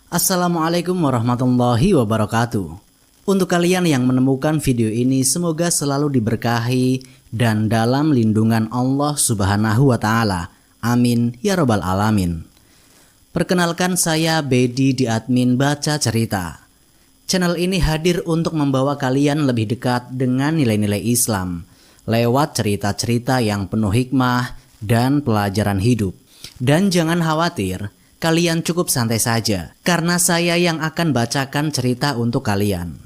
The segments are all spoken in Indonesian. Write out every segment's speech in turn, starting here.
Assalamualaikum warahmatullahi wabarakatuh. Untuk kalian yang menemukan video ini, semoga selalu diberkahi dan dalam lindungan Allah Subhanahu wa Ta'ala. Amin ya Rabbal 'Alamin. Perkenalkan, saya Bedi di admin Baca Cerita. Channel ini hadir untuk membawa kalian lebih dekat dengan nilai-nilai Islam lewat cerita-cerita yang penuh hikmah dan pelajaran hidup. Dan jangan khawatir, kalian cukup santai saja karena saya yang akan bacakan cerita untuk kalian.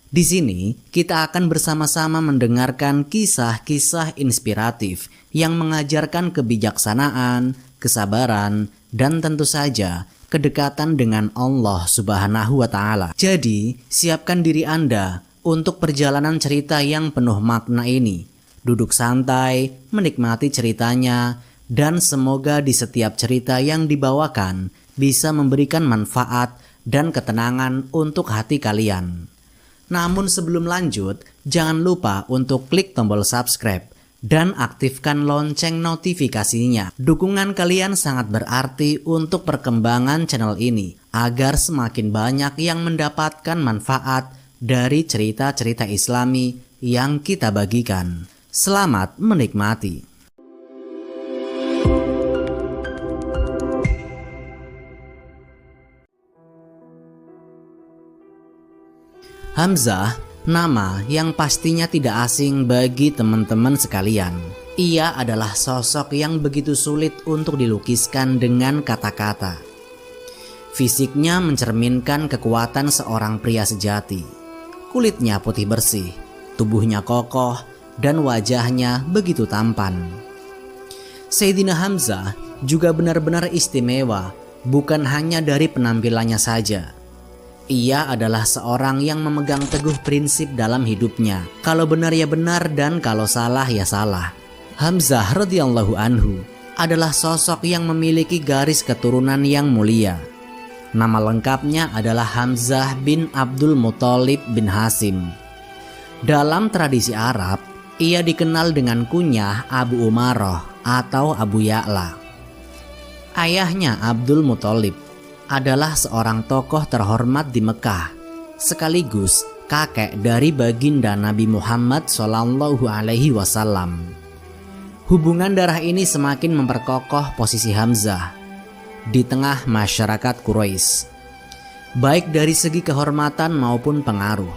Di sini kita akan bersama-sama mendengarkan kisah-kisah inspiratif yang mengajarkan kebijaksanaan, kesabaran, dan tentu saja kedekatan dengan Allah Subhanahu wa Ta'ala. Jadi, siapkan diri Anda untuk perjalanan cerita yang penuh makna ini. Duduk santai, menikmati ceritanya, dan semoga di setiap cerita yang dibawakan bisa memberikan manfaat dan ketenangan untuk hati kalian. Namun sebelum lanjut, jangan lupa untuk klik tombol subscribe dan aktifkan lonceng notifikasinya. Dukungan kalian sangat berarti untuk perkembangan channel ini agar semakin banyak yang mendapatkan manfaat dari cerita-cerita Islami yang kita bagikan. Selamat menikmati. Hamzah, nama yang pastinya tidak asing bagi teman-teman sekalian. Ia adalah sosok yang begitu sulit untuk dilukiskan dengan kata-kata. Fisiknya mencerminkan kekuatan seorang pria sejati. Kulitnya putih bersih, tubuhnya kokoh, dan wajahnya begitu tampan. Sayyidina Hamzah juga benar-benar istimewa, bukan hanya dari penampilannya saja. Ia adalah seorang yang memegang teguh prinsip dalam hidupnya. Kalau benar ya benar dan kalau salah ya salah. Hamzah radhiyallahu anhu adalah sosok yang memiliki garis keturunan yang mulia. Nama lengkapnya adalah Hamzah bin Abdul Muthalib bin Hashim. Dalam tradisi Arab, ia dikenal dengan kunyah Abu Umaroh atau Abu Ya'la. Ayahnya Abdul Muthalib adalah seorang tokoh terhormat di Mekah, sekaligus kakek dari baginda Nabi Muhammad SAW. Hubungan darah ini semakin memperkokoh posisi Hamzah di tengah masyarakat Quraisy, baik dari segi kehormatan maupun pengaruh.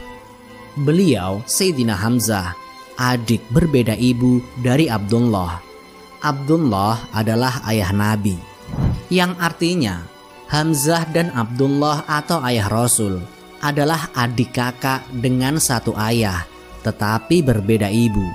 Beliau, Sayyidina Hamzah, adik berbeda ibu dari Abdullah. Abdullah adalah ayah Nabi, yang artinya Hamzah dan Abdullah atau ayah Rasul adalah adik kakak dengan satu ayah, tetapi berbeda ibu.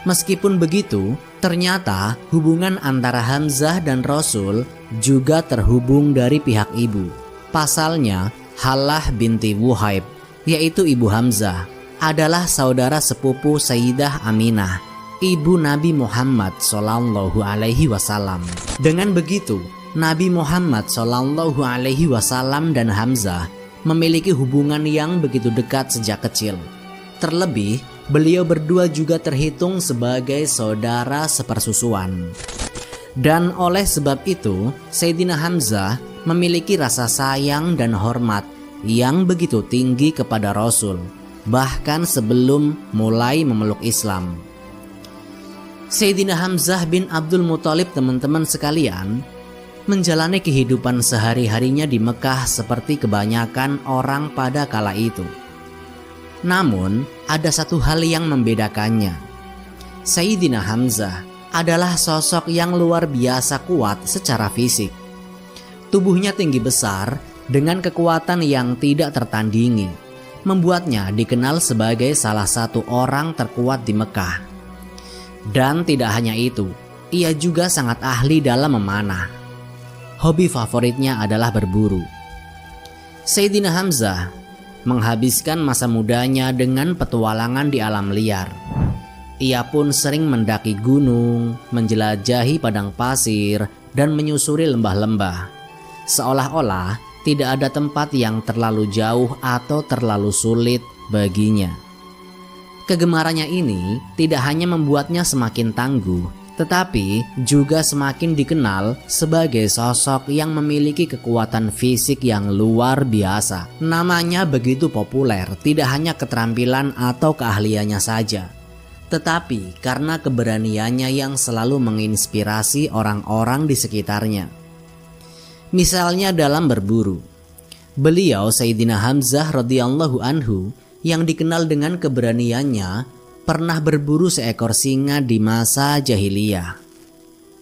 Meskipun begitu, ternyata hubungan antara Hamzah dan Rasul juga terhubung dari pihak ibu. Pasalnya, Halah binti Wuhaib, yaitu ibu Hamzah, adalah saudara sepupu Sayyidah Aminah, ibu Nabi Muhammad SAW. Dengan begitu, Nabi Muhammad SAW dan Hamzah memiliki hubungan yang begitu dekat sejak kecil. Terlebih, beliau berdua juga terhitung sebagai saudara sepersusuan. Dan oleh sebab itu, Sayyidina Hamzah memiliki rasa sayang dan hormat yang begitu tinggi kepada Rasul, bahkan sebelum mulai memeluk Islam. Sayyidina Hamzah bin Abdul Muthalib, teman-teman sekalian, menjalani kehidupan sehari-harinya di Mekah seperti kebanyakan orang pada kala itu. Namun, ada satu hal yang membedakannya. Sayyidina Hamzah adalah sosok yang luar biasa kuat secara fisik. Tubuhnya tinggi besar dengan kekuatan yang tidak tertandingi, membuatnya dikenal sebagai salah satu orang terkuat di Mekah. Dan tidak hanya itu, ia juga sangat ahli dalam memanah. Hobi favoritnya adalah berburu. Sayyidina Hamzah menghabiskan masa mudanya dengan petualangan di alam liar. Ia pun sering mendaki gunung, menjelajahi padang pasir, dan menyusuri lembah-lembah. Seolah-olah tidak ada tempat yang terlalu jauh atau terlalu sulit baginya. Kegemarannya ini tidak hanya membuatnya semakin tangguh, tetapi juga semakin dikenal sebagai sosok yang memiliki kekuatan fisik yang luar biasa. Namanya begitu populer tidak hanya keterampilan atau keahliannya saja, tetapi karena keberaniannya yang selalu menginspirasi orang-orang di sekitarnya. Misalnya dalam berburu, beliau Sayyidina Hamzah radhiyallahu anhu yang dikenal dengan keberaniannya pernah berburu seekor singa di masa jahiliyah.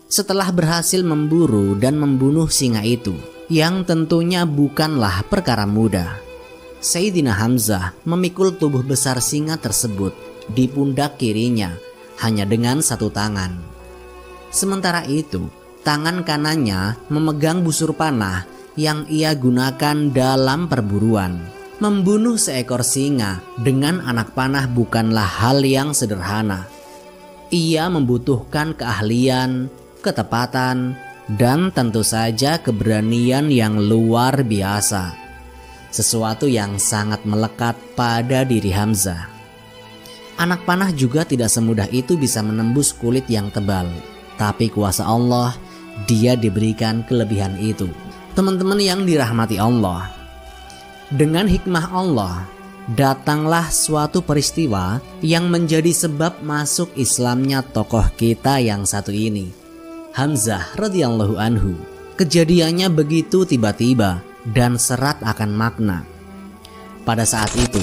Setelah berhasil memburu dan membunuh singa itu, yang tentunya bukanlah perkara mudah, Sayyidina Hamzah memikul tubuh besar singa tersebut di pundak kirinya hanya dengan satu tangan. Sementara itu, tangan kanannya memegang busur panah yang ia gunakan dalam perburuan. Membunuh seekor singa dengan anak panah bukanlah hal yang sederhana. Ia membutuhkan keahlian, ketepatan, dan tentu saja keberanian yang luar biasa. Sesuatu yang sangat melekat pada diri Hamzah. Anak panah juga tidak semudah itu bisa menembus kulit yang tebal, tapi kuasa Allah, dia diberikan kelebihan itu. Teman-teman yang dirahmati Allah, dengan hikmah Allah, datanglah suatu peristiwa yang menjadi sebab masuk Islamnya tokoh kita yang satu ini, Hamzah radhiyallahu anhu. Kejadiannya begitu tiba-tiba dan serat akan makna. Pada saat itu,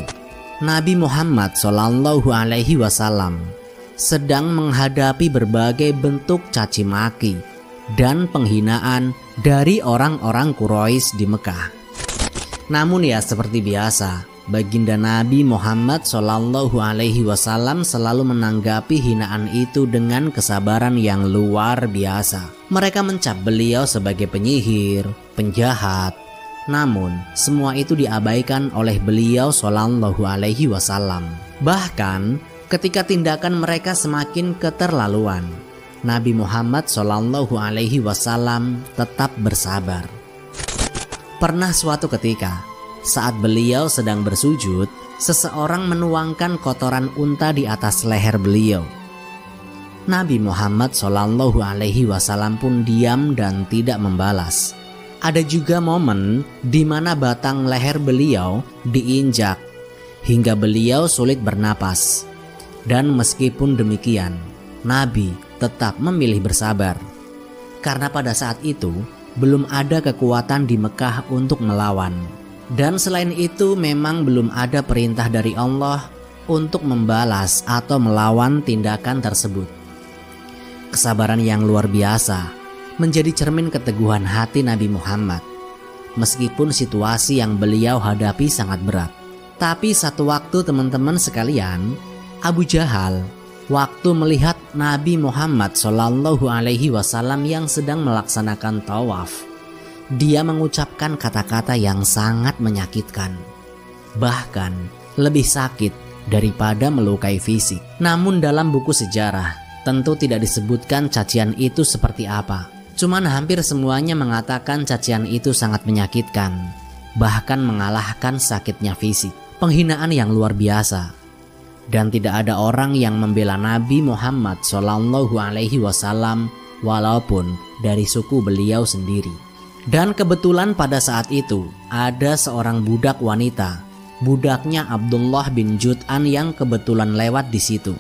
Nabi Muhammad SAW sedang menghadapi berbagai bentuk caci maki dan penghinaan dari orang-orang Quraisy di Mekah. Namun ya seperti biasa, baginda Nabi Muhammad SAW selalu menanggapi hinaan itu dengan kesabaran yang luar biasa. Mereka mencap beliau sebagai penyihir, penjahat. Namun semua itu diabaikan oleh beliau SAW. Bahkan ketika tindakan mereka semakin keterlaluan, Nabi Muhammad SAW tetap bersabar. Pernah suatu ketika, saat beliau sedang bersujud, seseorang menuangkan kotoran unta di atas leher beliau. Nabi Muhammad SAW pun diam dan tidak membalas. Ada juga momen di mana batang leher beliau diinjak hingga beliau sulit bernapas. Dan meskipun demikian, Nabi tetap memilih bersabar. Karena pada saat itu, belum ada kekuatan di Mekah untuk melawan. Dan selain itu memang belum ada perintah dari Allah untuk membalas atau melawan tindakan tersebut. Kesabaran yang luar biasa menjadi cermin keteguhan hati Nabi Muhammad. Meskipun situasi yang beliau hadapi sangat berat. Tapi satu waktu teman-teman sekalian, Abu Jahal waktu melihat Nabi Muhammad SAW yang sedang melaksanakan tawaf, dia mengucapkan kata-kata yang sangat menyakitkan, bahkan lebih sakit daripada melukai fisik. Namun dalam buku sejarah tentu tidak disebutkan cacian itu seperti apa. Cuman hampir semuanya mengatakan cacian itu sangat menyakitkan, bahkan mengalahkan sakitnya fisik. Penghinaan yang luar biasa. Dan tidak ada orang yang membela Nabi Muhammad SAW walaupun dari suku beliau sendiri. Dan kebetulan pada saat itu ada seorang budak wanita, budaknya Abdullah bin Jud'an yang kebetulan lewat di situ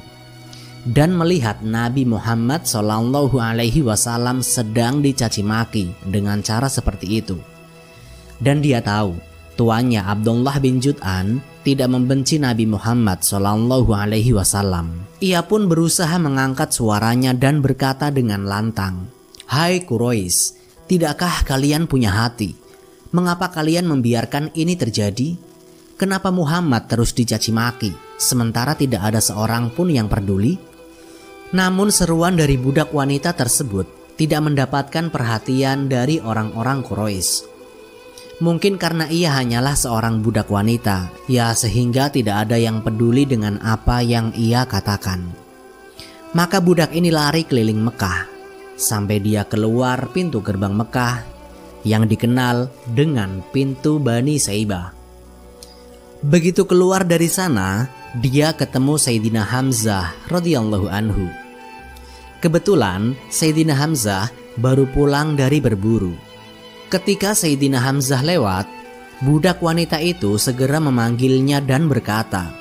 dan melihat Nabi Muhammad SAW sedang dicaci maki dengan cara seperti itu. Dan dia tahu tuannya Abdullah bin Jud'an tidak membenci Nabi Muhammad SAW. Ia pun berusaha mengangkat suaranya dan berkata dengan lantang, "Hai Quraisy, tidakkah kalian punya hati? Mengapa kalian membiarkan ini terjadi? Kenapa Muhammad terus dicaci maki, sementara tidak ada seorang pun yang peduli?" Namun seruan dari budak wanita tersebut tidak mendapatkan perhatian dari orang-orang Quraisy. Mungkin karena ia hanyalah seorang budak wanita, ya sehingga tidak ada yang peduli dengan apa yang ia katakan. Maka budak ini lari keliling Mekah, sampai dia keluar pintu gerbang Mekah yang dikenal dengan pintu Bani Saibah. Begitu keluar dari sana, dia ketemu Sayyidina Hamzah radhiyallahu anhu. Kebetulan Sayyidina Hamzah baru pulang dari berburu. Ketika Sayyidina Hamzah lewat, budak wanita itu segera memanggilnya dan berkata,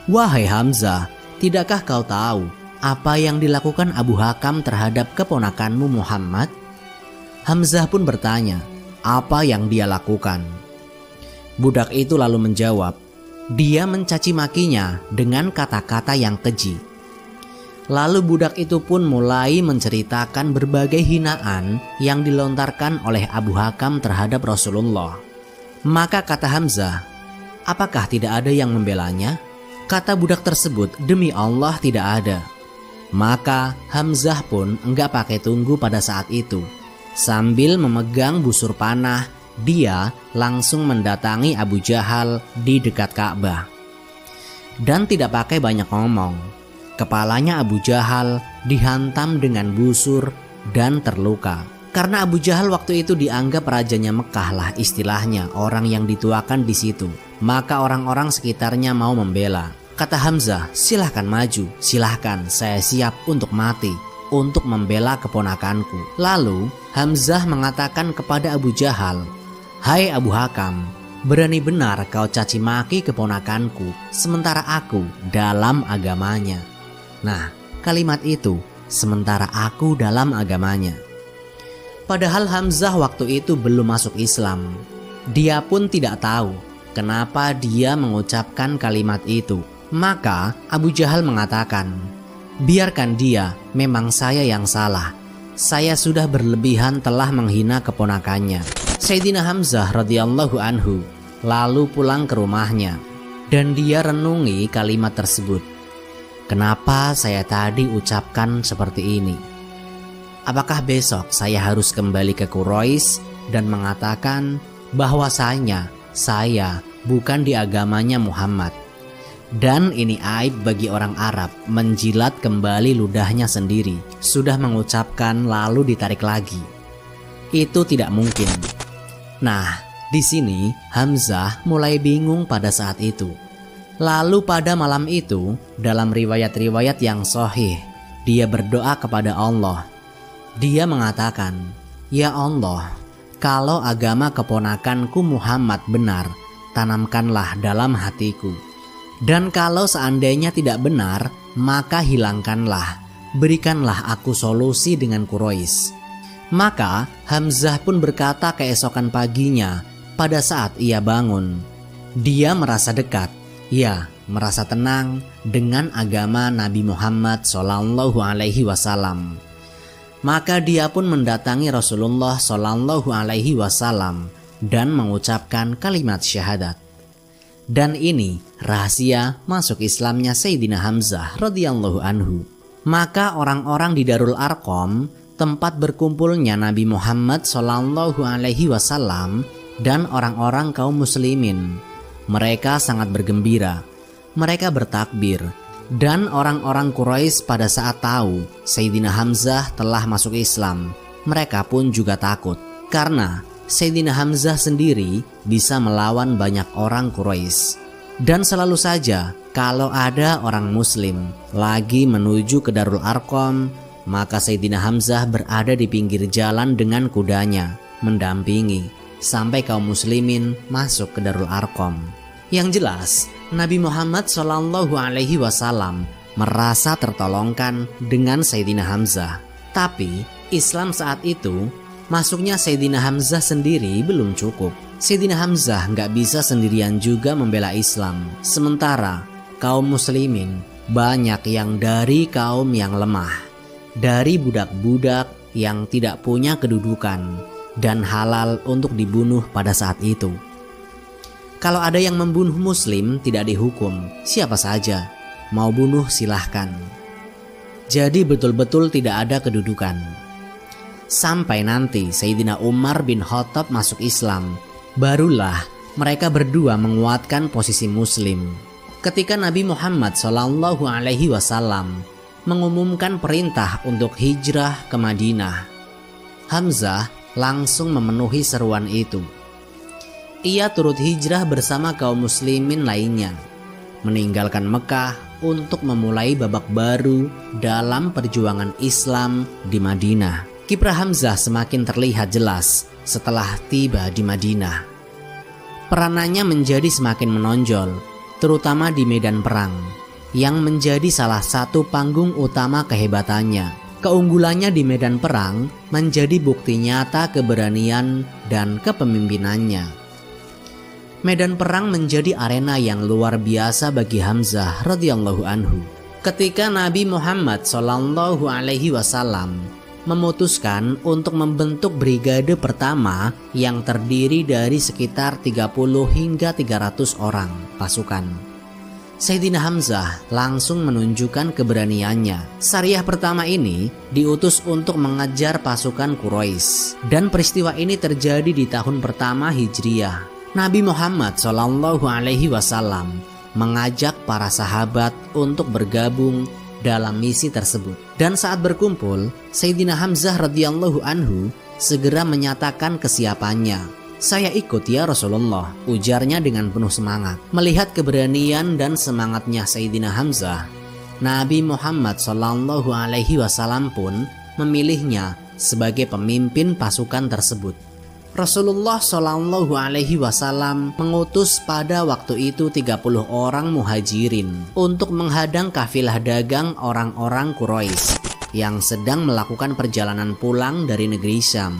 "Wahai Hamzah, tidakkah kau tahu apa yang dilakukan Abu Hakam terhadap keponakanmu Muhammad?" Hamzah pun bertanya, apa yang dia lakukan? Budak itu lalu menjawab, dia mencaci makinya dengan kata-kata yang keji. Lalu budak itu pun mulai menceritakan berbagai hinaan yang dilontarkan oleh Abu Hakam terhadap Rasulullah. Maka kata Hamzah, apakah tidak ada yang membelanya? Kata budak tersebut, demi Allah tidak ada. Maka Hamzah pun enggak pakai tunggu pada saat itu. Sambil memegang busur panah, dia langsung mendatangi Abu Jahal di dekat Ka'bah. Dan tidak pakai banyak ngomong, kepalanya Abu Jahal dihantam dengan busur dan terluka. Karena Abu Jahal waktu itu dianggap rajanya Mekah lah istilahnya, orang yang dituakan di situ. Maka orang-orang sekitarnya mau membela. Kata Hamzah, silahkan maju, silahkan, saya siap untuk mati, untuk membela keponakanku. Lalu Hamzah mengatakan kepada Abu Jahal, "Hai Abu Hakam, berani benar kau caci maki keponakanku, sementara aku dalam agamanya." Nah, kalimat itu, sementara aku dalam agamanya. Padahal Hamzah waktu itu belum masuk Islam. Dia pun tidak tahu kenapa dia mengucapkan kalimat itu. Maka Abu Jahal mengatakan, biarkan dia, memang saya yang salah. Saya sudah berlebihan telah menghina keponakannya. Sayyidina Hamzah radhiyallahu anhu lalu pulang ke rumahnya dan dia renungi kalimat tersebut. Kenapa saya tadi ucapkan seperti ini? Apakah besok saya harus kembali ke Quraisy dan mengatakan bahwasanya saya bukan di agamanya Muhammad? Dan ini aib bagi orang Arab menjilat kembali ludahnya sendiri. Sudah mengucapkan lalu ditarik lagi. Itu tidak mungkin. Nah, di sini Hamzah mulai bingung pada saat itu. Lalu pada malam itu, dalam riwayat-riwayat yang sahih, dia berdoa kepada Allah. Dia mengatakan, "Ya Allah, kalau agama keponakanku Muhammad benar, tanamkanlah dalam hatiku. Dan kalau seandainya tidak benar, maka hilangkanlah, berikanlah aku solusi dengan Quraisy." Maka Hamzah pun berkata keesokan paginya pada saat ia bangun. Dia merasa dekat, ya merasa tenang dengan agama Nabi Muhammad SAW. Maka dia pun mendatangi Rasulullah SAW dan mengucapkan kalimat syahadat. Dan ini rahasia masuk Islamnya Sayyidina Hamzah radhiyallahu anhu. Maka orang-orang di Darul Arqam, tempat berkumpulnya Nabi Muhammad SAW dan orang-orang kaum muslimin, mereka sangat bergembira. Mereka bertakbir. Dan orang-orang Quraisy pada saat tahu Sayyidina Hamzah telah masuk Islam, mereka pun juga takut. Karena Sayyidina Hamzah sendiri bisa melawan banyak orang Quraisy. Dan selalu saja kalau ada orang muslim lagi menuju ke Darul Arqam, maka Sayyidina Hamzah berada di pinggir jalan dengan kudanya, mendampingi sampai kaum muslimin masuk ke Darul Arqam. Yang jelas, Nabi Muhammad SAW merasa tertolongkan dengan Sayyidina Hamzah. Tapi Islam saat itu, masuknya Sayyidina Hamzah sendiri belum cukup. Sayyidina Hamzah nggak bisa sendirian juga membela Islam. Sementara kaum muslimin banyak yang dari kaum yang lemah, dari budak-budak yang tidak punya kedudukan dan halal untuk dibunuh pada saat itu. Kalau ada yang membunuh muslim tidak dihukum, siapa saja mau bunuh silahkan. Jadi betul-betul tidak ada kedudukan. Sampai nanti Sayyidina Umar bin Khattab masuk Islam, barulah mereka berdua menguatkan posisi muslim. Ketika Nabi Muhammad SAW mengumumkan perintah untuk hijrah ke Madinah, Hamzah langsung memenuhi seruan itu. Ia turut hijrah bersama kaum muslimin lainnya. meninggalkan Mekah untuk memulai babak baru dalam perjuangan Islam di Madinah. Kiprah Hamzah semakin terlihat jelas setelah tiba di Madinah. Peranannya menjadi semakin menonjol, terutama di medan perang, yang menjadi salah satu panggung utama kehebatannya. Keunggulannya di medan perang menjadi bukti nyata keberanian dan kepemimpinannya. Medan perang menjadi arena yang luar biasa bagi Hamzah radhiyallahu anhu. Ketika Nabi Muhammad SAW memutuskan untuk membentuk brigade pertama yang terdiri dari sekitar 30 hingga 300 orang pasukan, Sayyidina Hamzah langsung menunjukkan keberaniannya. Sariyah pertama ini diutus untuk mengejar pasukan Quraisy, dan peristiwa ini terjadi di tahun pertama Hijriyah. Nabi Muhammad SAW mengajak para sahabat untuk bergabung dalam misi tersebut. Dan saat berkumpul, Sayyidina Hamzah radhiyallahu anhu segera menyatakan kesiapannya. "Saya ikut ya Rasulullah," ujarnya dengan penuh semangat. Melihat keberanian dan semangatnya Sayyidina Hamzah, Nabi Muhammad SAW pun memilihnya sebagai pemimpin pasukan tersebut. Rasulullah SAW mengutus pada waktu itu 30 orang muhajirin untuk menghadang kafilah dagang orang-orang Quraisy yang sedang melakukan perjalanan pulang dari negeri Syam.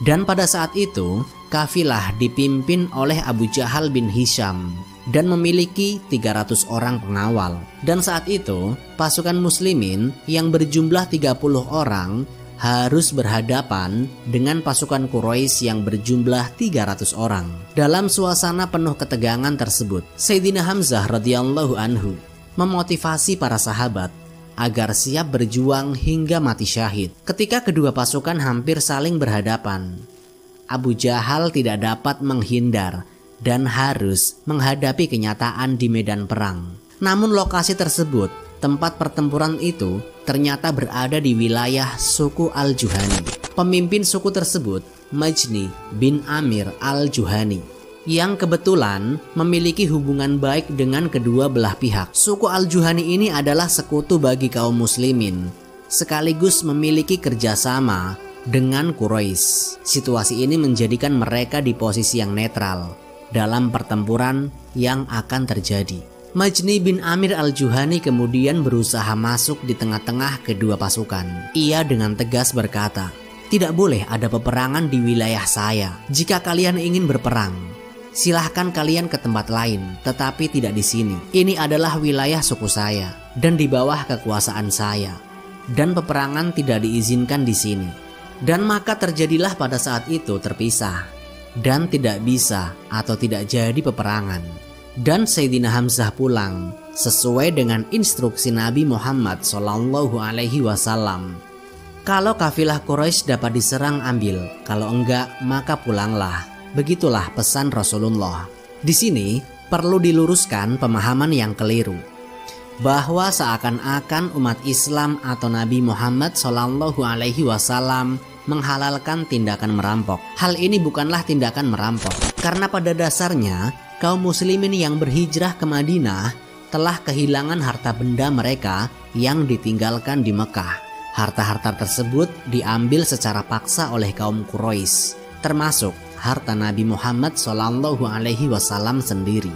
Dan pada saat itu, kafilah dipimpin oleh Abu Jahal bin Hisham dan memiliki 300 orang pengawal. Dan saat itu, pasukan muslimin yang berjumlah 30 orang harus berhadapan dengan pasukan Quraisy yang berjumlah 300 orang. Dalam suasana penuh ketegangan tersebut, Sayyidina Hamzah radhiyallahu anhu memotivasi para sahabat agar siap berjuang hingga mati syahid. Ketika kedua pasukan hampir saling berhadapan, Abu Jahal tidak dapat menghindar dan harus menghadapi kenyataan di medan perang. Namun lokasi tersebut, tempat pertempuran itu, ternyata berada di wilayah suku Al-Juhani. Pemimpin suku tersebut, Majni bin Amir Al-Juhani, yang kebetulan memiliki hubungan baik dengan kedua belah pihak. Suku Al-Juhani ini adalah sekutu bagi kaum muslimin, sekaligus memiliki kerjasama dengan Quraisy. Situasi ini menjadikan mereka di posisi yang netral dalam pertempuran yang akan terjadi. Majni bin Amir Al-Juhani kemudian berusaha masuk di tengah-tengah kedua pasukan. Ia dengan tegas berkata, "Tidak boleh ada peperangan di wilayah saya. Jika kalian ingin berperang, silahkan kalian ke tempat lain, tetapi tidak di sini. Ini adalah wilayah suku saya dan di bawah kekuasaan saya, dan peperangan tidak diizinkan di sini." Dan maka terjadilah pada saat itu terpisah dan tidak bisa atau tidak jadi peperangan. Dan Sayyidina Hamzah pulang sesuai dengan instruksi Nabi Muhammad SAW. Kalau kafilah Quraisy dapat diserang, ambil, kalau enggak maka pulanglah. Begitulah pesan Rasulullah. Di sini perlu diluruskan pemahaman yang keliru, bahwa seakan-akan umat Islam atau Nabi Muhammad SAW menghalalkan tindakan merampok. Hal ini bukanlah tindakan merampok, karena pada dasarnya kaum muslimin yang berhijrah ke Madinah telah kehilangan harta benda mereka yang ditinggalkan di Mekah. Harta-harta tersebut diambil secara paksa oleh kaum Quraisy, termasuk harta Nabi Muhammad SAW sendiri.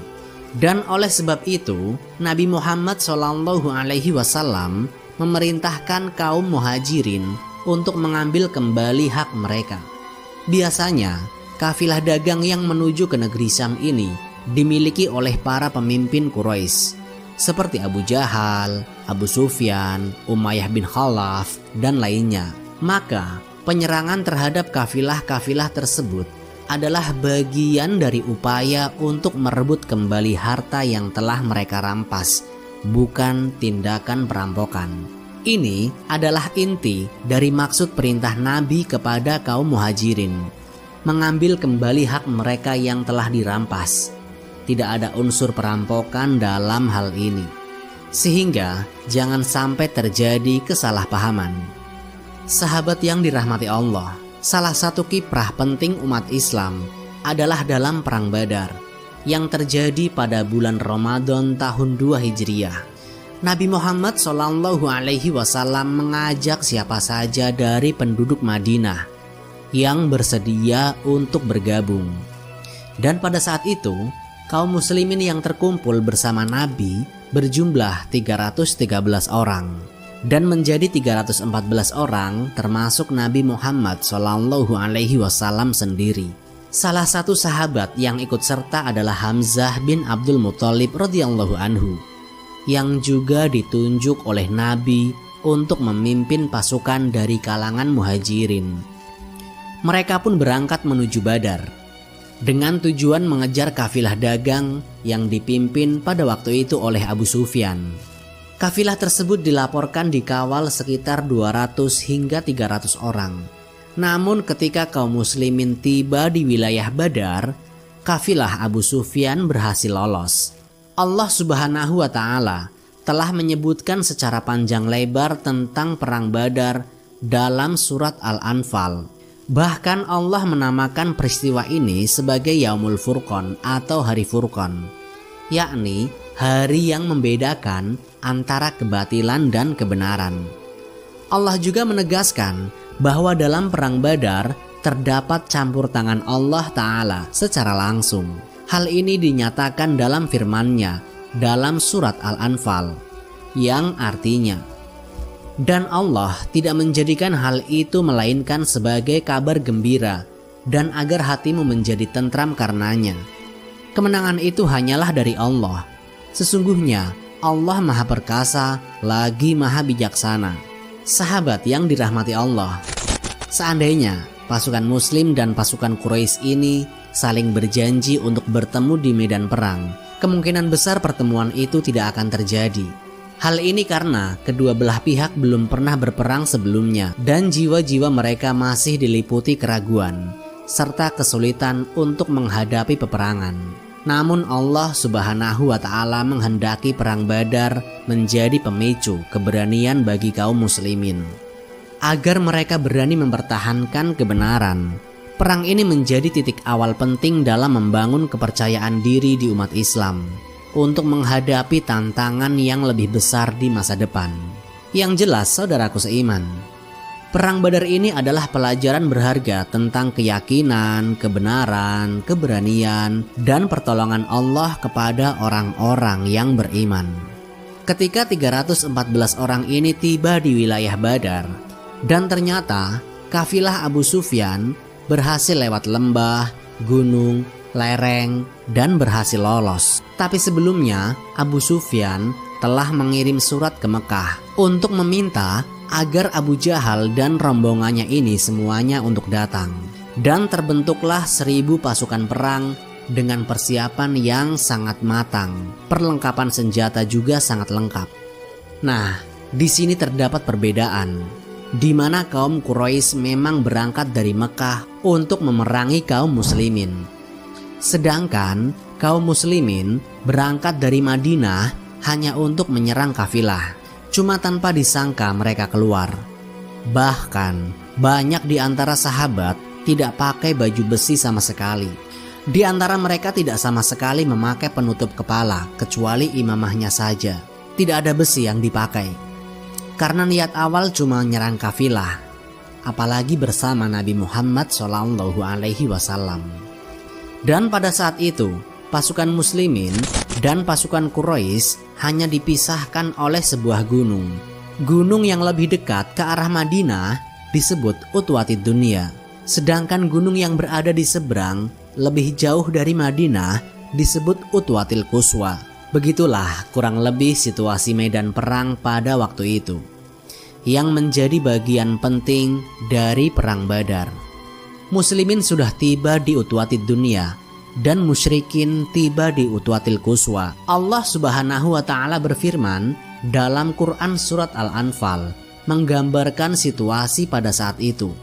Dan oleh sebab itu, Nabi Muhammad SAW memerintahkan kaum muhajirin untuk mengambil kembali hak mereka. Biasanya, kafilah dagang yang menuju ke negeri Syam ini dimiliki oleh para pemimpin Quraisy seperti Abu Jahal, Abu Sufyan, Umayyah bin Khalaf, dan lainnya. Maka, penyerangan terhadap kafilah-kafilah tersebut adalah bagian dari upaya untuk merebut kembali harta yang telah mereka rampas, bukan tindakan perampokan. Ini adalah inti dari maksud perintah Nabi kepada kaum muhajirin, mengambil kembali hak mereka yang telah dirampas. Tidak ada unsur perampokan dalam hal ini, sehingga jangan sampai terjadi kesalahpahaman. Sahabat yang dirahmati Allah, salah satu kiprah penting umat Islam adalah dalam Perang Badar, yang terjadi pada bulan Ramadan tahun 2 Hijriah. Nabi Muhammad SAW mengajak siapa saja dari penduduk Madinah yang bersedia untuk bergabung. Dan pada saat itu, kaum muslimin yang terkumpul bersama Nabi berjumlah 313 orang. Dan menjadi 314 orang termasuk Nabi Muhammad SAW sendiri. Salah satu sahabat yang ikut serta adalah Hamzah bin Abdul Muthalib radhiyallahu anhu, yang juga ditunjuk oleh Nabi untuk memimpin pasukan dari kalangan muhajirin. Mereka pun berangkat menuju Badar dengan tujuan mengejar kafilah dagang yang dipimpin pada waktu itu oleh Abu Sufyan. Kafilah tersebut dilaporkan dikawal sekitar 200 hingga 300 orang. Namun ketika kaum muslimin tiba di wilayah Badar, kafilah Abu Sufyan berhasil lolos. Allah Subhanahu wa Ta'ala telah menyebutkan secara panjang lebar tentang perang Badar dalam surat Al-Anfal. Bahkan Allah menamakan peristiwa ini sebagai Yaumul Furqan atau Hari Furqan, yakni hari yang membedakan antara kebatilan dan kebenaran. Allah juga menegaskan bahwa dalam perang Badar terdapat campur tangan Allah Ta'ala secara langsung. Hal ini dinyatakan dalam firman-Nya dalam surat Al-Anfal, yang artinya, dan Allah tidak menjadikan hal itu melainkan sebagai kabar gembira dan agar hatimu menjadi tentram karenanya. Kemenangan itu hanyalah dari Allah. Sesungguhnya Allah Maha Perkasa lagi Maha Bijaksana. Sahabat yang dirahmati Allah, seandainya pasukan Muslim dan pasukan Quraisy ini saling berjanji untuk bertemu di medan perang, kemungkinan besar pertemuan itu tidak akan terjadi. Hal ini karena kedua belah pihak belum pernah berperang sebelumnya dan jiwa-jiwa mereka masih diliputi keraguan serta kesulitan untuk menghadapi peperangan. Namun Allah Subhanahu wa Ta'ala menghendaki perang Badar menjadi pemicu keberanian bagi kaum muslimin agar mereka berani mempertahankan kebenaran. Perang ini menjadi titik awal penting dalam membangun kepercayaan diri di umat Islam untuk menghadapi tantangan yang lebih besar di masa depan. Yang jelas, saudaraku seiman, perang Badar ini adalah pelajaran berharga tentang keyakinan, kebenaran, keberanian, dan pertolongan Allah kepada orang-orang yang beriman. Ketika 314 orang ini tiba di wilayah Badar, dan ternyata kafilah Abu Sufyan berhasil lewat lembah, gunung, lereng, dan berhasil lolos. Tapi sebelumnya Abu Sufyan telah mengirim surat ke Mekah untuk meminta agar Abu Jahal dan rombongannya ini semuanya untuk datang. Dan terbentuklah 1000 pasukan perang dengan persiapan yang sangat matang. Perlengkapan senjata juga sangat lengkap. Nah, di sini terdapat perbedaan, di mana kaum Quraisy memang berangkat dari Mekah untuk memerangi kaum muslimin. Sedangkan kaum muslimin berangkat dari Madinah hanya untuk menyerang kafilah. Cuma tanpa disangka mereka keluar. Bahkan banyak di antara sahabat tidak pakai baju besi sama sekali. Di antara mereka tidak sama sekali memakai penutup kepala kecuali imamahnya saja. Tidak ada besi yang dipakai. Karena niat awal cuma menyerang kafilah, apalagi bersama Nabi Muhammad SAW. Dan pada saat itu, pasukan muslimin dan pasukan Quraisy hanya dipisahkan oleh sebuah gunung. Gunung yang lebih dekat ke arah Madinah disebut Utwatid Dunya, sedangkan gunung yang berada di seberang lebih jauh dari Madinah disebut Utwatil Quswa. Begitulah kurang lebih situasi medan perang pada waktu itu, yang menjadi bagian penting dari perang Badar. Muslimin sudah tiba di Utwatid Dunya dan musyrikin tiba di Utwatil Quswa. Allah Subhanahu wa Ta'ala berfirman dalam Quran surat Al-Anfal menggambarkan situasi pada saat itu.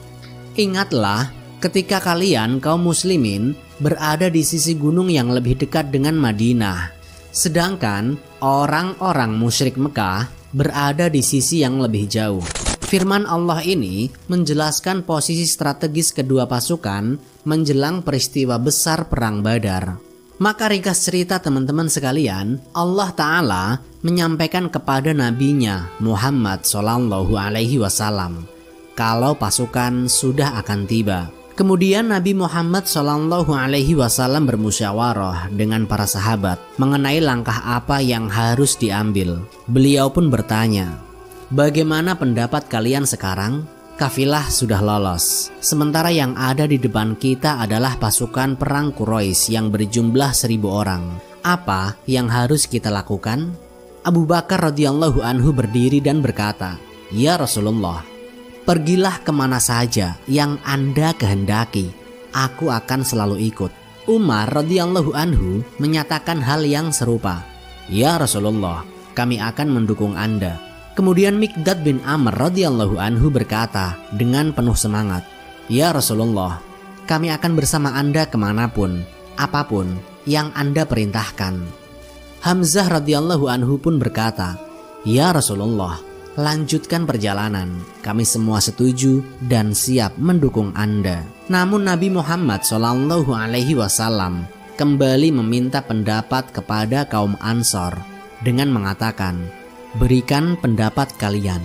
Ingatlah ketika kalian kaum muslimin berada di sisi gunung yang lebih dekat dengan Madinah, sedangkan orang-orang musyrik Mekah berada di sisi yang lebih jauh. Firman Allah ini menjelaskan posisi strategis kedua pasukan menjelang peristiwa besar perang Badar. Maka ringkas cerita teman-teman sekalian, Allah Ta'ala menyampaikan kepada nabinya Muhammad SAW kalau pasukan sudah akan tiba. Kemudian Nabi Muhammad SAW bermusyawarah dengan para sahabat mengenai langkah apa yang harus diambil. Beliau pun bertanya, "Bagaimana pendapat kalian sekarang? Kafilah sudah lolos, sementara yang ada di depan kita adalah pasukan perang Quraisy yang berjumlah 1.000 orang. Apa yang harus kita lakukan?" Abu Bakar radhiyallahu anhu berdiri dan berkata, "Ya Rasulullah, pergilah kemana saja yang Anda kehendaki, aku akan selalu ikut." Umar radhiyallahu anhu menyatakan hal yang serupa, "Ya Rasulullah, kami akan mendukung Anda." Kemudian Miqdad bin Amr radhiyallahu anhu berkata dengan penuh semangat, "Ya Rasulullah, kami akan bersama Anda kemanapun, apapun yang Anda perintahkan." Hamzah radhiyallahu anhu pun berkata, "Ya Rasulullah, lanjutkan perjalanan, kami semua setuju dan siap mendukung Anda." Namun Nabi Muhammad SAW kembali meminta pendapat kepada kaum Ansor dengan mengatakan, "Berikan pendapat kalian."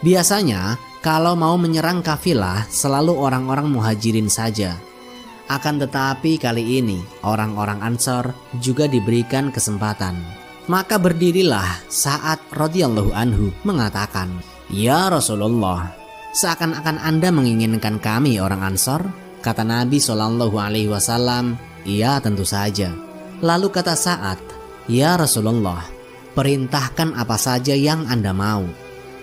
Biasanya kalau mau menyerang kafilah selalu orang-orang muhajirin saja. Akan tetapi kali ini orang-orang Ansor juga diberikan kesempatan. Maka berdirilah Sa'ad radhiyallahu anhu mengatakan, "Ya Rasulullah, seakan-akan Anda menginginkan kami orang Ansor?" Kata Nabi SAW, "Iya, tentu saja." Lalu kata Sa'ad, "Ya Rasulullah, perintahkan apa saja yang Anda mau.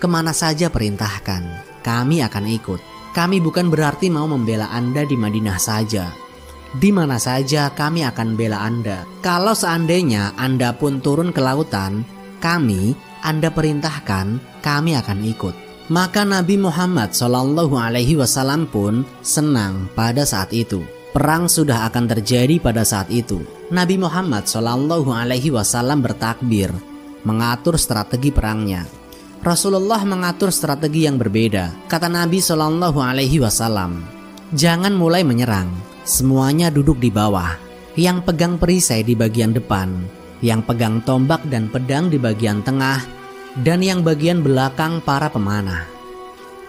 Kemana saja perintahkan, kami akan ikut. Kami bukan berarti mau membela Anda di Madinah saja. Di mana saja kami akan bela Anda. Kalau seandainya Anda pun turun ke lautan, Anda perintahkan, kami akan ikut." Maka Nabi Muhammad SAW pun senang pada saat itu. Perang sudah akan terjadi pada saat itu. Nabi Muhammad SAW bertakbir, mengatur strategi perangnya. Rasulullah mengatur strategi yang berbeda. Kata Nabi SAW, "Jangan mulai menyerang, semuanya duduk di bawah. Yang pegang perisai di bagian depan, yang pegang tombak dan pedang di bagian tengah, dan yang bagian belakang para pemanah."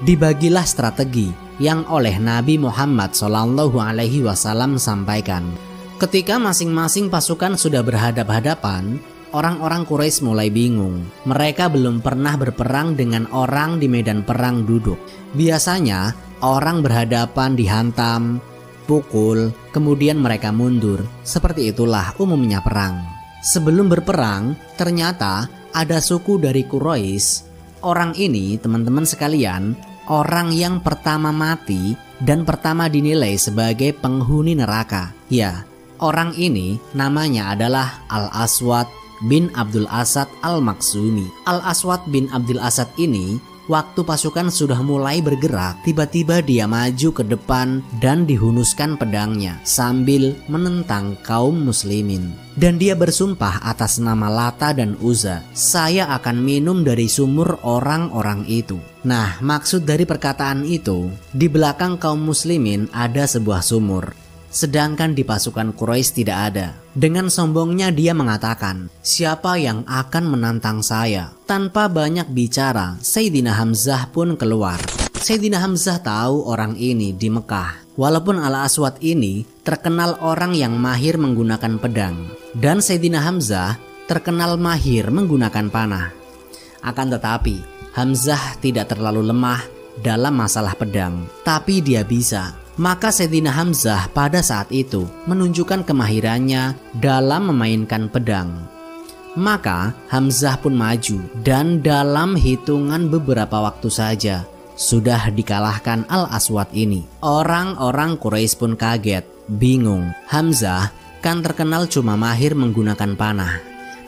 Dibagilah strategi yang oleh Nabi Muhammad SAW sampaikan. Ketika masing-masing pasukan sudah berhadap-hadapan, orang-orang Quraisy mulai bingung. Mereka belum pernah berperang dengan orang di medan perang duduk. Biasanya orang berhadapan dihantam, pukul, kemudian mereka mundur. Seperti itulah umumnya perang. Sebelum berperang, ternyata ada suku dari Quraisy. Orang ini, teman-teman sekalian, orang yang pertama mati dan pertama dinilai sebagai penghuni neraka. Ya, orang ini namanya adalah Al-Aswad bin Abdul Asad Al-Maksumi. Al-Aswad bin Abdul Asad ini, waktu pasukan sudah mulai bergerak, tiba-tiba dia maju ke depan dan dihunuskan pedangnya sambil menentang kaum muslimin. Dan dia bersumpah atas nama Lata dan Uzza, "Saya akan minum dari sumur orang-orang itu." Nah, maksud dari perkataan itu, di belakang kaum muslimin ada sebuah sumur, sedangkan di pasukan Quraisy tidak ada. Dengan sombongnya dia mengatakan, "Siapa yang akan menantang saya?" Tanpa banyak bicara, Sayyidina Hamzah pun keluar. Sayyidina Hamzah tahu orang ini di Mekah. Walaupun Al-Aswad ini terkenal orang yang mahir menggunakan pedang, dan Sayyidina Hamzah terkenal mahir menggunakan panah. Akan tetapi, Hamzah tidak terlalu lemah dalam masalah pedang, tapi dia bisa. Maka Sayyidina Hamzah pada saat itu menunjukkan kemahirannya dalam memainkan pedang. Maka Hamzah pun maju dan dalam hitungan beberapa waktu saja sudah dikalahkan Al-Aswad ini. Orang-orang Quraisy pun kaget, bingung. Hamzah kan terkenal cuma mahir menggunakan panah.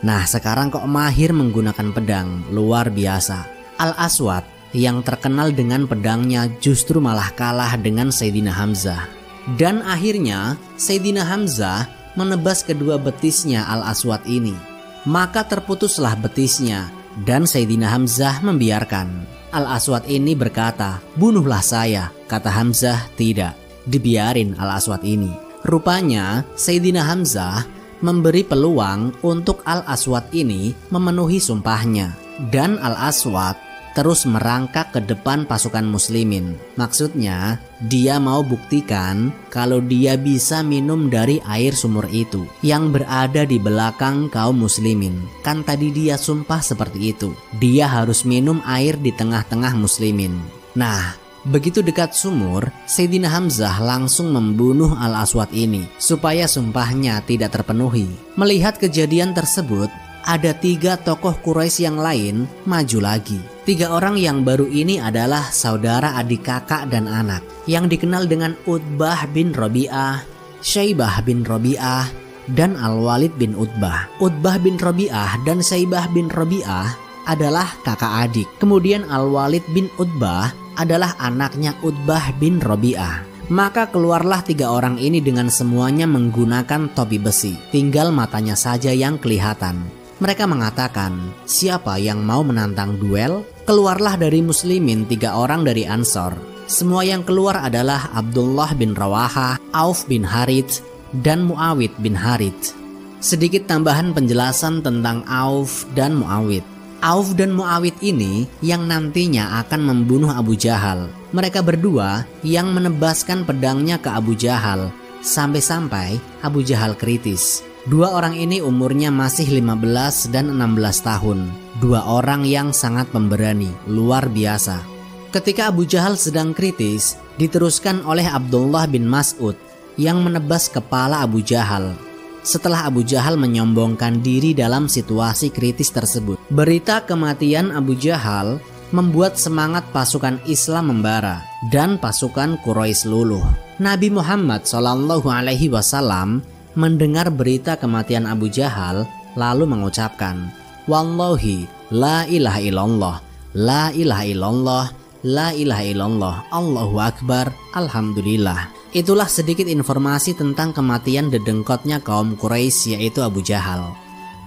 Nah, sekarang kok mahir menggunakan pedang, luar biasa. Al-Aswad yang terkenal dengan pedangnya justru malah kalah dengan Sayyidina Hamzah. Dan akhirnya Sayyidina Hamzah menebas kedua betisnya Al-Aswad ini. Maka terputuslah betisnya dan Sayyidina Hamzah membiarkan. Al-Aswad ini berkata, "Bunuhlah saya." Kata Hamzah, "Tidak, dibiarin Al-Aswad ini." Rupanya Sayyidina Hamzah memberi peluang untuk Al-Aswad ini memenuhi sumpahnya. Dan Al-Aswad terus merangkak ke depan pasukan muslimin. Maksudnya, dia mau buktikan kalau dia bisa minum dari air sumur itu yang berada di belakang kaum muslimin. Kan tadi dia sumpah seperti itu. Dia harus minum air di tengah-tengah muslimin. Nah, begitu dekat sumur, Sayyidina Hamzah langsung membunuh Al-Aswad ini supaya sumpahnya tidak terpenuhi. Melihat kejadian tersebut, ada 3 tokoh Quraisy yang lain maju lagi. 3 orang yang baru ini adalah saudara adik kakak dan anak yang dikenal dengan Utbah bin Rabi'ah, Syaibah bin Rabi'ah, dan Al-Walid bin Utbah. Utbah bin Rabi'ah dan Syaibah bin Rabi'ah adalah kakak adik. Kemudian Al-Walid bin Utbah adalah anaknya Utbah bin Rabi'ah. Maka keluarlah 3 orang ini dengan semuanya menggunakan topi besi. Tinggal matanya saja yang kelihatan. Mereka mengatakan, siapa yang mau menantang duel? Keluarlah dari muslimin 3 orang dari Ansor. Semua yang keluar adalah Abdullah bin Rawahah, Auf bin Harith, dan Muawid bin Harith. Sedikit tambahan penjelasan tentang Auf dan Muawid. Auf dan Muawid ini yang nantinya akan membunuh Abu Jahal. Mereka berdua yang menebaskan pedangnya ke Abu Jahal sampai-sampai Abu Jahal kritis. 2 orang ini umurnya masih 15 dan 16 tahun. 2 orang yang sangat pemberani, luar biasa. Ketika Abu Jahal sedang kritis, diteruskan oleh Abdullah bin Mas'ud yang menebas kepala Abu Jahal. Setelah Abu Jahal menyombongkan diri dalam situasi kritis tersebut, berita kematian Abu Jahal membuat semangat pasukan Islam membara dan pasukan Quraisy luluh. Nabi Muhammad SAW mendengar berita kematian Abu Jahal lalu mengucapkan, Wallahi la ilaha illallah, la ilaha illallah, la ilaha illallah, Allahu Akbar, Alhamdulillah. Itulah sedikit informasi tentang kematian dedengkotnya kaum Quraisy, yaitu Abu Jahal.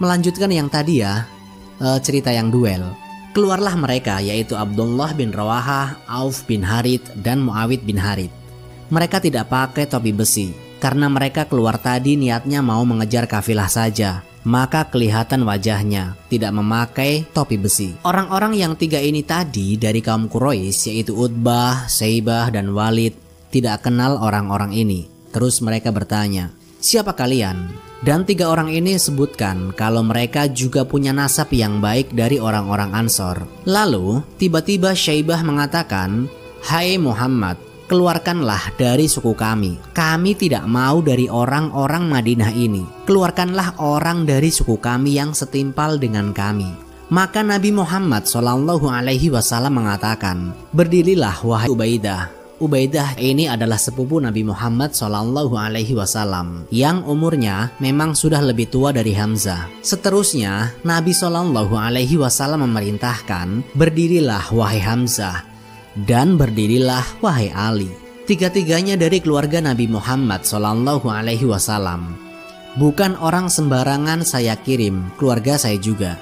Melanjutkan yang tadi ya, cerita yang duel. Keluarlah mereka, yaitu Abdullah bin Rawahah, Auf bin Harith, dan Muawid bin Harith. Mereka tidak pakai topi besi, karena mereka keluar tadi niatnya mau mengejar kafilah saja. Maka kelihatan wajahnya, tidak memakai topi besi. Orang-orang yang 3 ini tadi dari kaum Quraisy, yaitu Utbah, Syaibah, dan Walid, tidak kenal orang-orang ini. Terus mereka bertanya, siapa kalian? Dan 3 orang ini sebutkan kalau mereka juga punya nasab yang baik dari orang-orang Ansor. Lalu tiba-tiba Syaibah mengatakan, hai Muhammad, keluarkanlah dari suku kami. Kami tidak mau dari orang-orang Madinah ini. Keluarkanlah orang dari suku kami yang setimpal dengan kami. Maka Nabi Muhammad SAW mengatakan, berdirilah wahai Ubaidah. Ubaidah ini adalah sepupu Nabi Muhammad SAW yang umurnya memang sudah lebih tua dari Hamzah. Seterusnya Nabi SAW memerintahkan, berdirilah wahai Hamzah, dan berdirilah wahai Ali. 3-tiganya dari keluarga Nabi Muhammad SAW. Bukan orang sembarangan saya kirim, keluarga saya juga.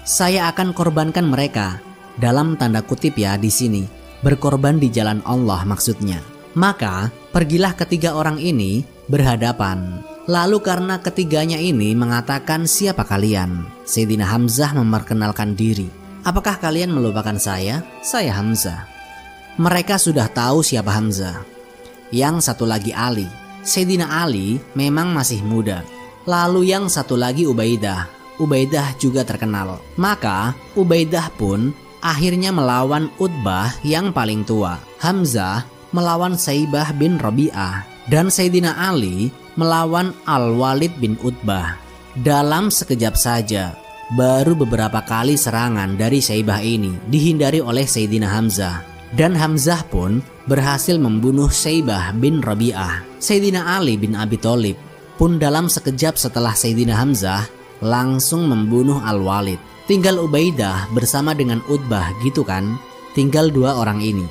Saya akan korbankan mereka, dalam tanda kutip ya di sini, berkorban di jalan Allah maksudnya. Maka pergilah 3 orang ini berhadapan. Lalu karena ketiganya ini mengatakan, siapa kalian? Sayyidina Hamzah memperkenalkan diri. Apakah kalian melupakan saya? Saya Hamzah. Mereka sudah tahu siapa Hamzah. Yang satu lagi Ali. Sayyidina Ali memang masih muda. Lalu yang satu lagi Ubaidah. Ubaidah juga terkenal. Maka Ubaidah pun akhirnya melawan Utbah yang paling tua. Hamzah melawan Syaibah bin Rabi'ah. Dan Sayyidina Ali melawan Al-Walid bin Utbah. Dalam sekejap saja, baru beberapa kali serangan dari Syaibah ini dihindari oleh Sayyidina Hamzah. Dan Hamzah pun berhasil membunuh Syaibah bin Rabi'ah. Sayyidina Ali bin Abi Thalib pun dalam sekejap setelah Sayyidina Hamzah langsung membunuh Al-Walid. Tinggal Ubaidah bersama dengan Utbah gitu kan. Tinggal 2 orang ini.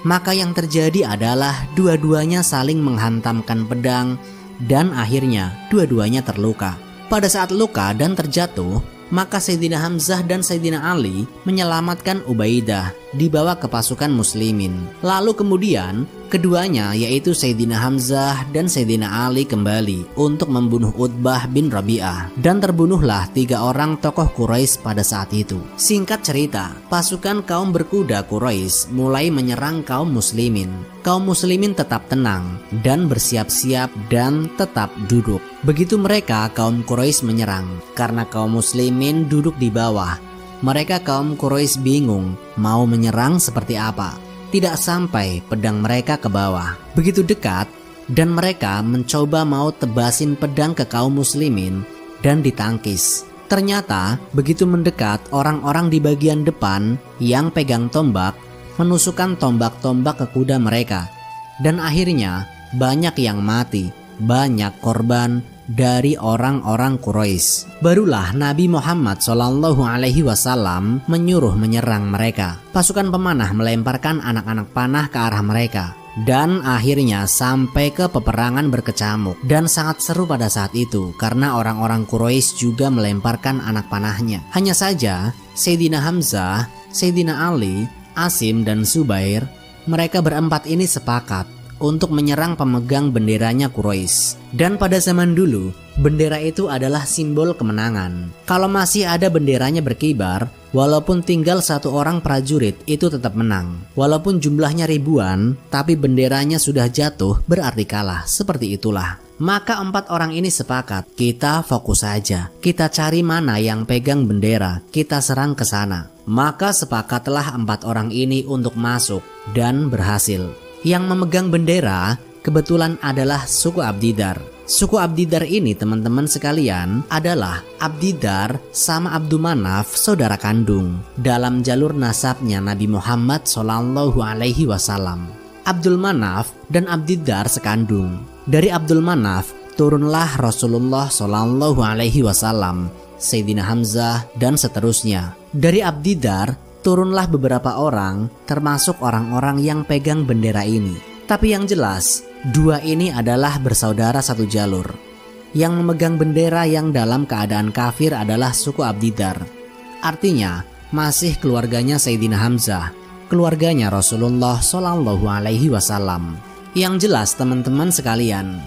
Maka yang terjadi adalah dua-duanya saling menghantamkan pedang dan akhirnya dua-duanya terluka. Pada saat luka dan terjatuh, maka Sayyidina Hamzah dan Sayyidina Ali menyelamatkan Ubaidah dibawa ke pasukan muslimin. Lalu kemudian keduanya yaitu Sayyidina Hamzah dan Sayyidina Ali kembali untuk membunuh Utbah bin Rabi'ah, dan terbunuhlah 3 orang tokoh Quraisy pada saat itu. Singkat cerita, pasukan kaum berkuda Quraisy mulai menyerang kaum muslimin. Kaum muslimin tetap tenang dan bersiap-siap dan tetap duduk. Begitu mereka kaum Quraisy menyerang, karena kaum muslimin duduk di bawah, mereka kaum Quraisy bingung mau menyerang seperti apa. Tidak sampai pedang mereka ke bawah. Begitu dekat dan mereka mencoba mau tebasin pedang ke kaum muslimin dan ditangkis. Ternyata begitu mendekat, orang-orang di bagian depan yang pegang tombak menusukkan tombak-tombak ke kuda mereka. Dan akhirnya banyak yang mati, banyak korban dari orang-orang Quraisy. Barulah Nabi Muhammad SAW menyuruh menyerang mereka. Pasukan pemanah melemparkan anak-anak panah ke arah mereka, dan akhirnya sampai ke peperangan berkecamuk. Dan sangat seru pada saat itu karena orang-orang Quraisy juga melemparkan anak panahnya. Hanya saja Sayyidina Hamzah, Sayyidina Ali, Asim dan Zubair, mereka berempat ini sepakat untuk menyerang pemegang benderanya Quraisy. Dan pada zaman dulu, bendera itu adalah simbol kemenangan. Kalau masih ada benderanya berkibar, walaupun tinggal 1 orang prajurit, itu tetap menang. Walaupun jumlahnya ribuan, tapi benderanya sudah jatuh, berarti kalah. Seperti itulah. Maka 4 orang ini sepakat, kita fokus saja. Kita cari mana yang pegang bendera, kita serang ke sana. Maka sepakatlah 4 orang ini untuk masuk dan berhasil. Yang memegang bendera kebetulan adalah suku Abdidar. Suku Abdidar ini teman-teman sekalian adalah Abdidar sama Abdul Manaf saudara kandung. Dalam jalur nasabnya Nabi Muhammad SAW, Abdul Manaf dan Abdidar sekandung. Dari Abdul Manaf turunlah Rasulullah SAW, Sayyidina Hamzah dan seterusnya. Dari Abdidar turunlah beberapa orang, termasuk orang-orang yang pegang bendera ini. Tapi yang jelas, 2 ini adalah bersaudara satu jalur. Yang memegang bendera yang dalam keadaan kafir adalah suku Abdidar. Artinya, masih keluarganya Sayyidina Hamzah, keluarganya Rasulullah SAW. Yang jelas teman-teman sekalian,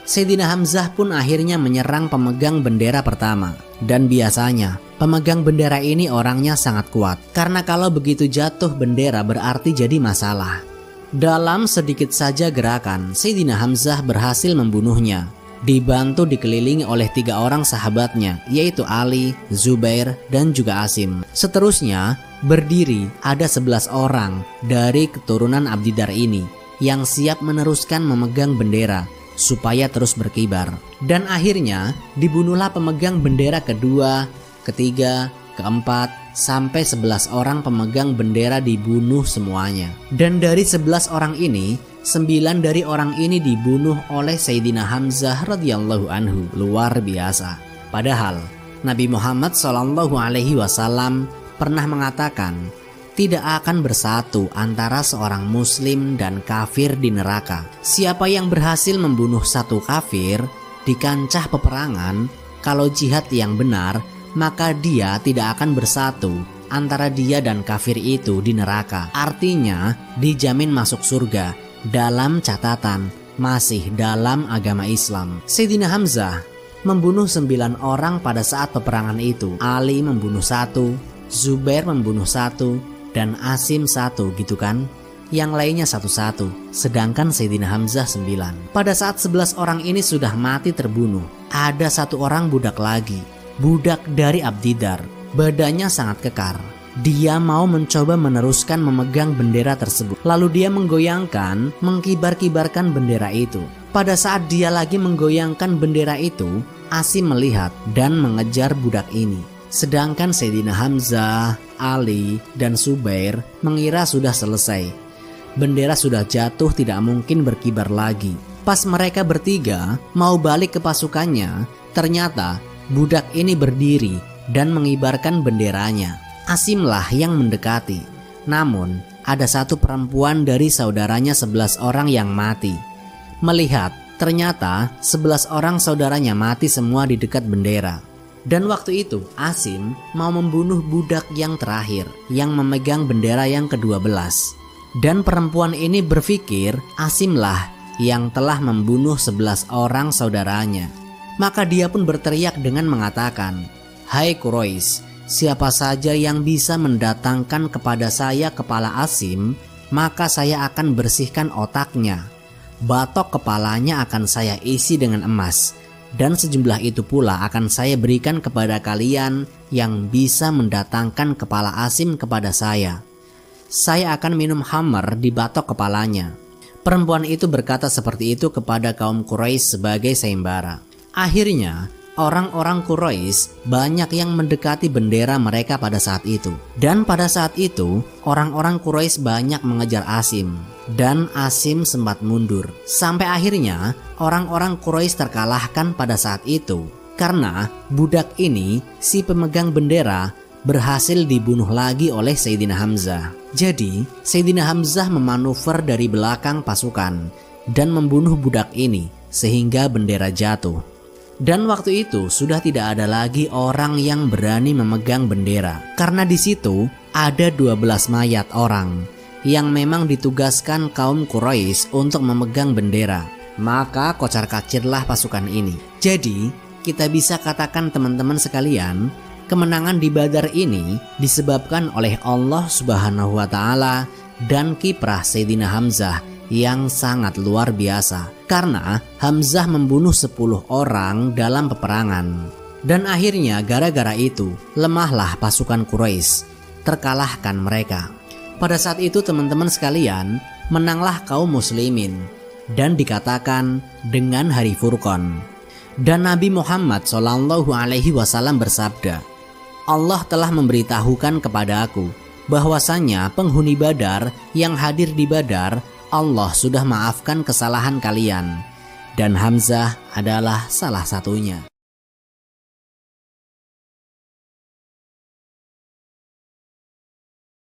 Sayyidina Hamzah pun akhirnya menyerang pemegang bendera pertama. Dan biasanya pemegang bendera ini orangnya sangat kuat, karena kalau begitu jatuh bendera berarti jadi masalah. Dalam sedikit saja gerakan, Sayyidina Hamzah berhasil membunuhnya, dibantu dikelilingi oleh 3 orang sahabatnya, yaitu Ali, Zubair, dan juga Asim. Seterusnya berdiri ada 11 orang dari keturunan Abdidar ini yang siap meneruskan memegang bendera supaya terus berkibar. Dan akhirnya dibunuhlah pemegang bendera kedua, ketiga, keempat, sampai 11 orang pemegang bendera dibunuh semuanya. Dan dari 11 orang ini, 9 dari orang ini dibunuh oleh Sayyidina Hamzah radhiyallahu anhu. Luar biasa. Padahal Nabi Muhammad SAW pernah mengatakan, tidak akan bersatu antara seorang muslim dan kafir di neraka. Siapa yang berhasil membunuh satu kafir di kancah peperangan, kalau jihad yang benar, maka dia tidak akan bersatu antara dia dan kafir itu di neraka. Artinya dijamin masuk surga dalam catatan masih dalam agama Islam. Sayyidina Hamzah membunuh 9 orang pada saat peperangan itu. Ali membunuh 1, Zubair membunuh 1, dan Asim 1, gitu kan? Yang lainnya 1-1, sedangkan Sayyidina Hamzah 9. Pada saat 11 orang ini sudah mati terbunuh, ada 1 orang budak lagi, budak dari Abdidar. Badannya sangat kekar. Dia mau mencoba meneruskan memegang bendera tersebut. Lalu dia menggoyangkan, mengkibar-kibarkan bendera itu. Pada saat dia lagi menggoyangkan bendera itu, Asim melihat dan mengejar budak ini. Sedangkan Sayyidina Hamzah, Ali, dan Zubair mengira sudah selesai. Bendera sudah jatuh, tidak mungkin berkibar lagi. Pas mereka bertiga mau balik ke pasukannya, ternyata budak ini berdiri dan mengibarkan benderanya. Asimlah yang mendekati. Namun ada 1 perempuan dari saudaranya 11 orang yang mati. Melihat ternyata 11 orang saudaranya mati semua di dekat bendera. Dan waktu itu Asim mau membunuh budak yang terakhir yang memegang bendera yang ke-12. Dan perempuan ini berpikir Asimlah yang telah membunuh 11 orang saudaranya. Maka dia pun berteriak dengan mengatakan, "Hai Quraisy, siapa saja yang bisa mendatangkan kepada saya kepala Asim, maka saya akan bersihkan otaknya. Batok kepalanya akan saya isi dengan emas. Dan sejumlah itu pula akan saya berikan kepada kalian yang bisa mendatangkan kepala Asim kepada saya. Saya akan minum khamar di batok kepalanya." Perempuan itu berkata seperti itu kepada kaum Quraisy sebagai sayembara. Akhirnya orang-orang Quraisy banyak yang mendekati bendera mereka pada saat itu. Dan pada saat itu orang-orang Quraisy banyak mengejar Asim. Dan Asim sempat mundur. Sampai akhirnya orang-orang Quraisy terkalahkan pada saat itu. Karena budak ini, si pemegang bendera, berhasil dibunuh lagi oleh Sayyidina Hamzah. Jadi Sayyidina Hamzah memanuver dari belakang pasukan dan membunuh budak ini sehingga bendera jatuh. Dan waktu itu sudah tidak ada lagi orang yang berani memegang bendera. Karena di situ ada 12 mayat orang yang memang ditugaskan kaum Quraisy untuk memegang bendera. Maka kocar-kacirlah pasukan ini. Jadi kita bisa katakan teman-teman sekalian, kemenangan di Badar ini disebabkan oleh Allah Subhanahu wa Ta'ala dan kiprah Sayyidina Hamzah yang sangat luar biasa. Karena Hamzah membunuh 10 orang dalam peperangan. Dan akhirnya gara-gara itu lemahlah pasukan Quraisy, terkalahkan mereka. Pada saat itu teman-teman sekalian, menanglah kaum muslimin dan dikatakan dengan hari Furqan. Dan Nabi Muhammad SAW bersabda, "Allah telah memberitahukan kepadaku bahwasanya penghuni Badar yang hadir di Badar, Allah sudah maafkan kesalahan kalian, dan Hamzah adalah salah satunya."